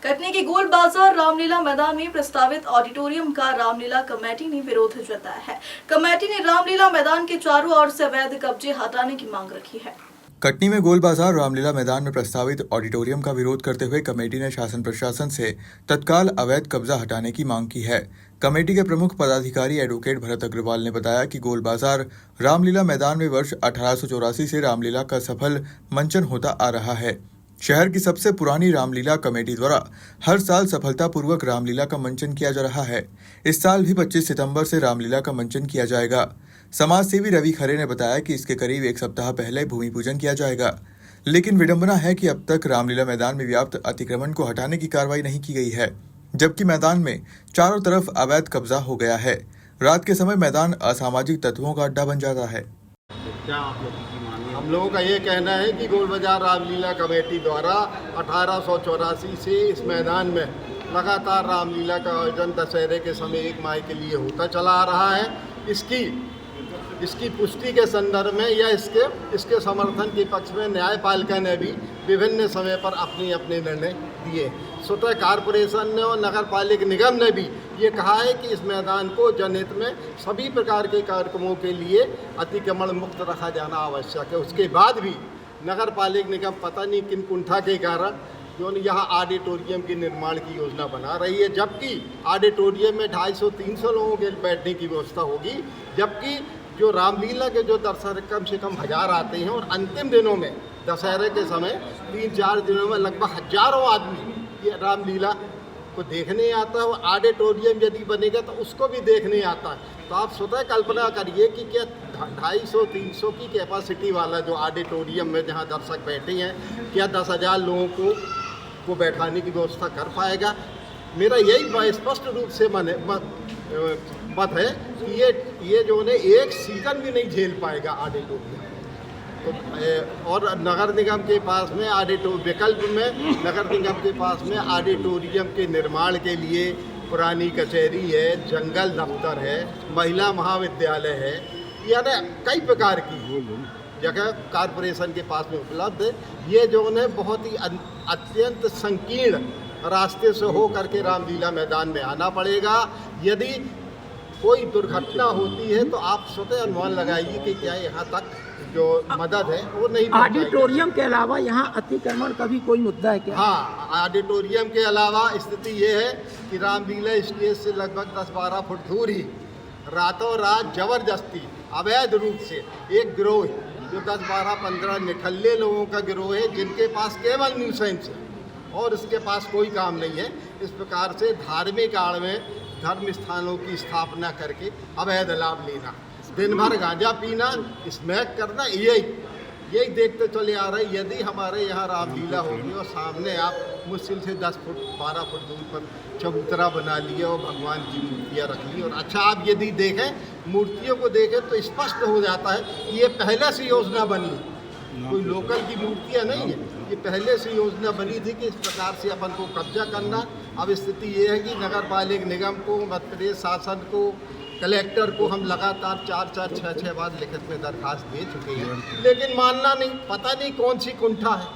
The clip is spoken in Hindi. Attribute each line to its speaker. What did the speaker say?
Speaker 1: कटनी के गोल बाजार रामलीला मैदान में प्रस्तावित ऑडिटोरियम का रामलीला कमेटी ने विरोध जताया है। कमेटी ने रामलीला मैदान के चारों ओर से अवैध कब्जे हटाने की मांग रखी है।
Speaker 2: कटनी में गोल बाजार रामलीला मैदान में प्रस्तावित ऑडिटोरियम का विरोध करते हुए कमेटी ने शासन प्रशासन से तत्काल अवैध कब्जा हटाने की मांग की है। कमेटी के प्रमुख पदाधिकारी एडवोकेट भरत अग्रवाल ने बताया कि गोल बाजार रामलीला मैदान में वर्ष 1884 से रामलीला का सफल मंचन होता आ रहा है। शहर की सबसे पुरानी रामलीला कमेटी द्वारा हर साल सफलतापूर्वक रामलीला का मंचन किया जा रहा है। इस साल भी 25 सितंबर से रामलीला का मंचन किया जाएगा। समाज सेवी रवि खरे ने बताया कि इसके करीब एक सप्ताह पहले भूमि पूजन किया जाएगा, लेकिन विडंबना है कि अब तक रामलीला मैदान में व्याप्त अतिक्रमण को हटाने की कार्रवाई नहीं की गई है, जबकि मैदान में चारों तरफ अवैध कब्जा हो गया है। रात के समय मैदान असामाजिक तत्वों का अड्डा बन जाता है।
Speaker 3: क्या आप लोगों की मांग है? हम लोगों का ये कहना है कि गोल बाजार रामलीला कमेटी द्वारा 1884 से इस मैदान में लगातार रामलीला का आयोजन दशहरे के समय 1 माह के लिए होता चला आ रहा है। इसकी पुष्टि के संदर्भ में या इसके समर्थन के पक्ष में न्यायपालिका ने भी विभिन्न समय पर अपने अपने निर्णय दिए। स्वतः कारपोरेशन ने और नगर पालिक निगम ने भी ये कहा है कि इस मैदान को जनहित में सभी प्रकार के कार्यक्रमों के लिए अतिक्रमण मुक्त रखा जाना आवश्यक है। उसके बाद भी नगर पालिक निगम पता नहीं किन कुंठा के कारण जो यहाँ ऑडिटोरियम के निर्माण की योजना बना रही है, जबकि ऑडिटोरियम में 250-300 लोगों के बैठने की व्यवस्था होगी, जबकि जो रामलीला के जो दर्शक कम से कम 1000 आते हैं और अंतिम दिनों में दशहरे के समय 3-4 दिनों में लगभग हजारों आदमी ये रामलीला को देखने आता है। और ऑडिटोरियम यदि बनेगा तो उसको भी देखने आता है। तो आप स्वतः कल्पना करिए कि क्या 250-300 की कैपेसिटी वाला जो ऑडिटोरियम में जहाँ दर्शक बैठे हैं, क्या 10,000 लोगों को बैठाने की व्यवस्था कर पाएगा? मेरा यही स्पष्ट रूप से मत है कि ये जो है एक सीजन भी नहीं झेल पाएगा ऑडिटोरियम। तो और नगर निगम के पास में विकल्प में नगर निगम के पास में ऑडिटोरियम के निर्माण के लिए पुरानी कचहरी है, जंगल दफ्तर है, महिला महाविद्यालय है, यानी कई प्रकार की जगह कारपोरेशन के पास में उपलब्ध है। ये जो है बहुत ही अत्यंत संकीर्ण रास्ते से हो करके रामलीला मैदान में आना पड़ेगा। यदि कोई दुर्घटना होती है तो आप स्वतः अनुमान लगाइए कि क्या यहाँ तक जो मदद है वो नहीं।
Speaker 4: ऑडिटोरियम के अलावा यहाँ अतिक्रमण का भी कोई मुद्दा है क्या? हाँ,
Speaker 3: ऑडिटोरियम के अलावा स्थिति ये है कि रामलीला स्टेज से लगभग 10-12 फुट दूर ही रातों रात जबरदस्ती अवैध रूप से एक गिरोह जो 10-12-15 निठल्ले लोगों का गिरोह है, जिनके पास केवल न्यूसेंस है और इसके पास कोई काम नहीं है, इस प्रकार से धार्मिक आड़ में धर्म स्थानों की स्थापना करके अवैध लाभ लेना, दिन भर गांजा पीना, स्मैक करना, यही देखते चले आ रहे। यदि हमारे यहाँ रामलीला होगी और सामने आप मुश्किल से 10-12 फुट दूर पर चबूतरा बना लिए और भगवान की मूर्तियाँ रख ली, और अच्छा आप यदि देखें मूर्तियों को देखें तो स्पष्ट हो जाता है कि ये पहले से योजना बनी है, कोई लोकल की मूर्तियाँ नहीं है, ये पहले से योजना बनी थी कि इस प्रकार से अपन को कब्जा करना। अब स्थिति ये है कि नगर पालिक निगम को, मध्य प्रदेश शासन को, कलेक्टर को हम लगातार 4-6 बार लिखित में दरखास्त दे चुके हैं, लेकिन मानना नहीं, पता नहीं कौन सी कुंठा है।